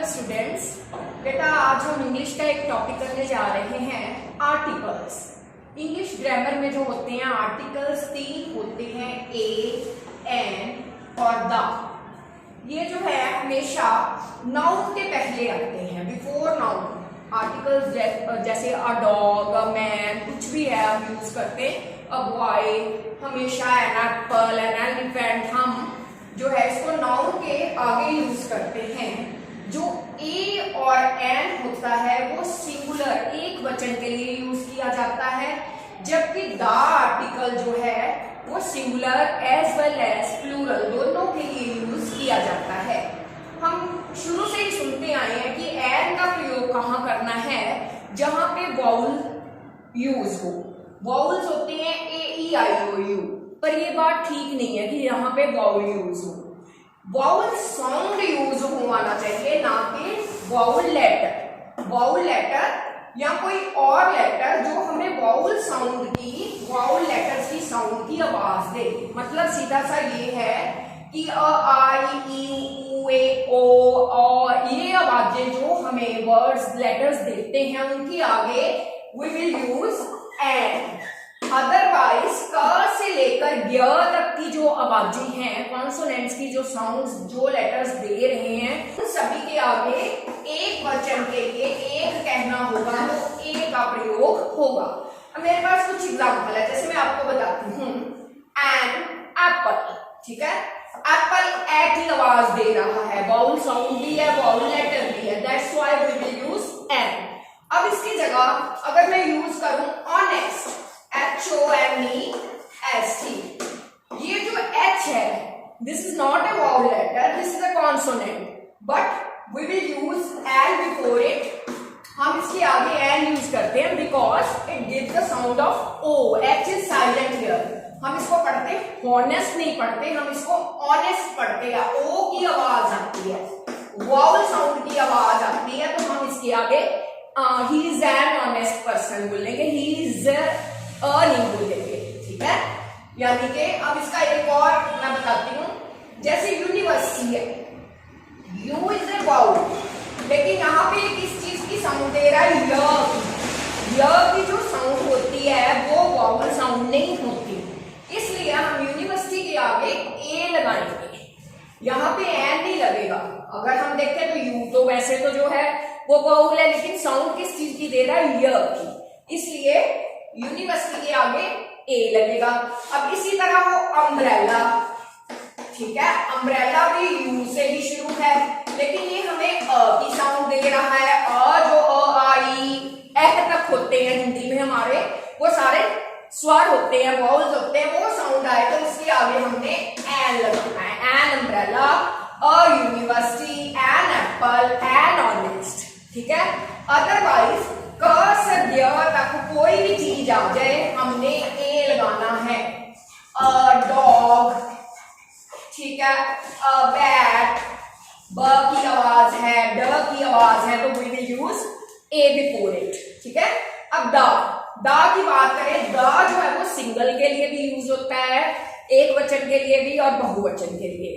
Hello students, बेटा आज हम इंग्लिश का एक टॉपिक करने जा रहे हैं आर्टिकल्स। इंग्लिश ग्रामर में जो होते हैं आर्टिकल्स तीन होते हैं, ए, एन और द। ये जो है हमेशा नाउन के पहले आते हैं, बिफोर नाउन। आर्टिकल्स जैसे अ डॉग, अ मैन, कुछ भी है हम यूज करते हैं। अ बॉय, हमेशा एन एप्पल, एन एलिफेंट, हम जो है इसको नाउन के आगे यूज करते हैं। जो ए और एन होता है वो सिंगुलर, एक वचन के लिए यूज किया जाता है, जबकि द आर्टिकल जो है वो singular as well as plural दोनों के लिए यूज किया जाता है। हम शुरू से ही सुनते आए हैं कि एन का प्रयोग कहाँ करना है, जहां पे वाउल यूज हो। वाउल्स होते हैं ए, ई, आई, ओ, यू, पर ये बात ठीक नहीं है कि यहाँ पे वाउल यूज हो। वाउल साउंड यूज होना चाहिए, ना कि वाउल लेटर। वाउल लेटर या कोई और लेटर जो हमें वाउल साउंड की, वाउल लेटर्स की साउंड की आवाज दे। मतलब सीधा सा ये है कि अ, आई, ई, ऊ, ए, ओ, और ये आवाजें जो हमें वर्ड्स लेटर्स देते हैं उनकी आगे we will use an. Otherwise क से लेकर य तक की जो आवाजें हैं, कॉन्सोनेंट्स की जो साउंड्स, जो लेटर्स दे रहे हैं, उन सभी के आगे एक वचन के लिए एक कहना होगा, तो ए का प्रयोग होगा। अब मेरे पास कुछ एग्जांपल है, जैसे मैं आपको बताती हूँ। एन एप्पल, ठीक है, एप्पल ए की आवाज दे रहा है, वाउल साउंड भी है, वाउल लेटर भी है, that's why we will use an. अब इसकी जगह अगर मैं यूज करूं ऑनेस्ट, HONEST, ये जो H है, this is not a vowel letter, this is a consonant, but we will use an before it. हम इसके आगे एन यूज करते हैं because it gives the sound of ओ। H is silent here. हम इसको पढ़ते हॉनेस्ट नहीं पढ़ते, हम इसको ऑनेस्ट पढ़ते हैं। ओ की आवाज आती है, वाउल साउंड की आवाज आती है, तो हम इसके आगे he is an honest person बोलेंगे, ही इज नहीं बोलेंगे, ठीक है। यानी कि अब इसका एक और मैं बताती हूँ, जैसे यूनिवर्सिटी है, यू इज ए वाउल, लेकिन यहाँ पे किस चीज की साउंड दे रहा है, य की जो साउंड होती है वो वाउल साउंड नहीं होती, इसलिए हम यूनिवर्सिटी के आगे ए लगाएंगे, यहाँ पे एन नहीं लगेगा। अगर हम देखें तो यू तो वैसे तो जो है वो वाउल है, लेकिन साउंड किस चीज की दे रहा है, य की, इसलिए यूनिवर्सिटी के आगे ए लगेगा। अब इसी तरह हो अम्ब्रेला, ठीक है, अम्ब्रेला भी यू से ही शुरू है, लेकिन ये हमें अ की साउंड दे रहा है। अ जो अ, आई, एह तक होते हैं हिंदी में हमारे, वो सारे स्वर होते हैं, वाउल्स होते हैं, वो साउंड आए तो उसके आगे हमने एन लगाना है। An umbrella, a university, an apple, an honest, ठीक है। अदरवाइज क से य तक कोई भी चीज आ जाए हमने ए लगाना है। अ डॉग, ठीक है, अ बैट, ब की आवाज है, ड की आवाज है, तो we will use a before it, ठीक है। अब द की बात करें, द जो है वो सिंगल के लिए भी यूज होता है, एक वचन के लिए भी और बहुवचन के लिए।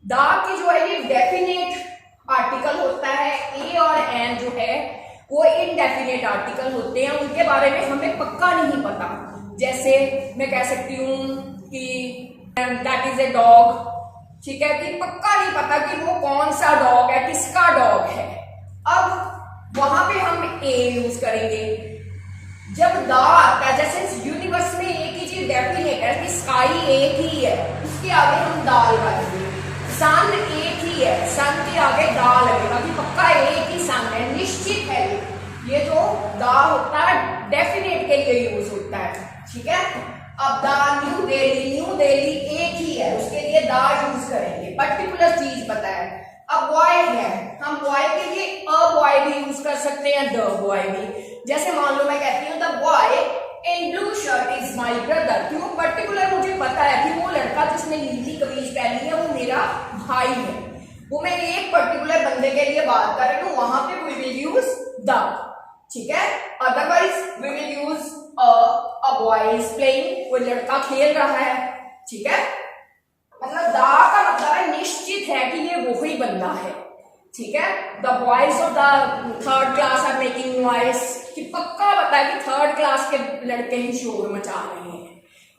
द की जो है ये डेफिनेट आर्टिकल होता है, ए और एन जो है वो इनडेफिनेट आर्टिकल होते हैं, उनके बारे में हमें पक्का नहीं पता। जैसे मैं कह सकती हूँ कि दैट इज ए डॉग, ठीक है, कि पक्का नहीं पता कि वो कौन सा डॉग है, किसका डॉग है। अब वहां पे हम ए यूज करेंगे। जब द आता है, जैसे यूनिवर्स में एक ही चीज डेफिनेट है कि स्काई एक ही है, उसके आगे हम द लगाएंगे। सन एक ही है, सन के आगे द लगेगा कि पक्का एक ही सन है, निश्चित है। ये जो द होता है डेफिनेट के लिए यूज होता है, ठीक है। अब द न्यू दिल्ली एक ही है, उसके लिए द यूज करेंगे, पर्टिकुलर चीज पता है। अब बॉय है, हम बॉय के लिए अ बॉय भी यूज कर सकते हैं, द बॉय भी। जैसे मान लो मैं कहती हूँ the boy in blue shirt is my brother, क्यों पर्टिकुलर मुझे पता है कि वो लड़का जिसने नीली कमीज पहनी है वो मेरा भाई है, वो मैं एक पर्टिकुलर बंदे के लिए बात कर रही हूँ, वहां पे वी विल यूज द, ठीक है। Otherwise we will use a boy is playing, कोई लड़का खेल रहा है, ठीक है। मतलब द का मतलब है निश्चित है कि ये वो ही बंदा है, ठीक है। The boys of the third class are making noise, कि पक्का पता है कि थर्ड क्लास के लड़के ही शोर मचा रहे हैं।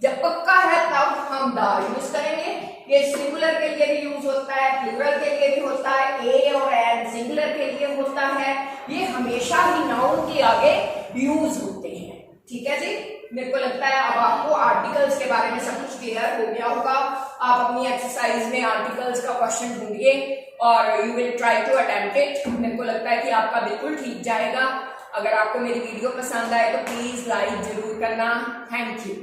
जब पक्का है तब हम द यूज करेंगे। ये सिंगुलर के लिए भी यूज होता है, प्लूरल के लिए भी होता है, ए और एन सिंगुलर के लिए होता है। ये हमेशा ही नाउन के आगे यूज होते हैं, ठीक है जी। मेरे को लगता है अब आपको आर्टिकल्स के बारे में सब कुछ क्लियर हो गया होगा। आप अपनी एक्सरसाइज में आर्टिकल्स का क्वेश्चन ढूंढिए और you will try to attempt it. मेरे को लगता है कि आपका बिल्कुल ठीक जाएगा। अगर आपको मेरी वीडियो पसंद आए तो प्लीज लाइक जरूर करना। Thank you.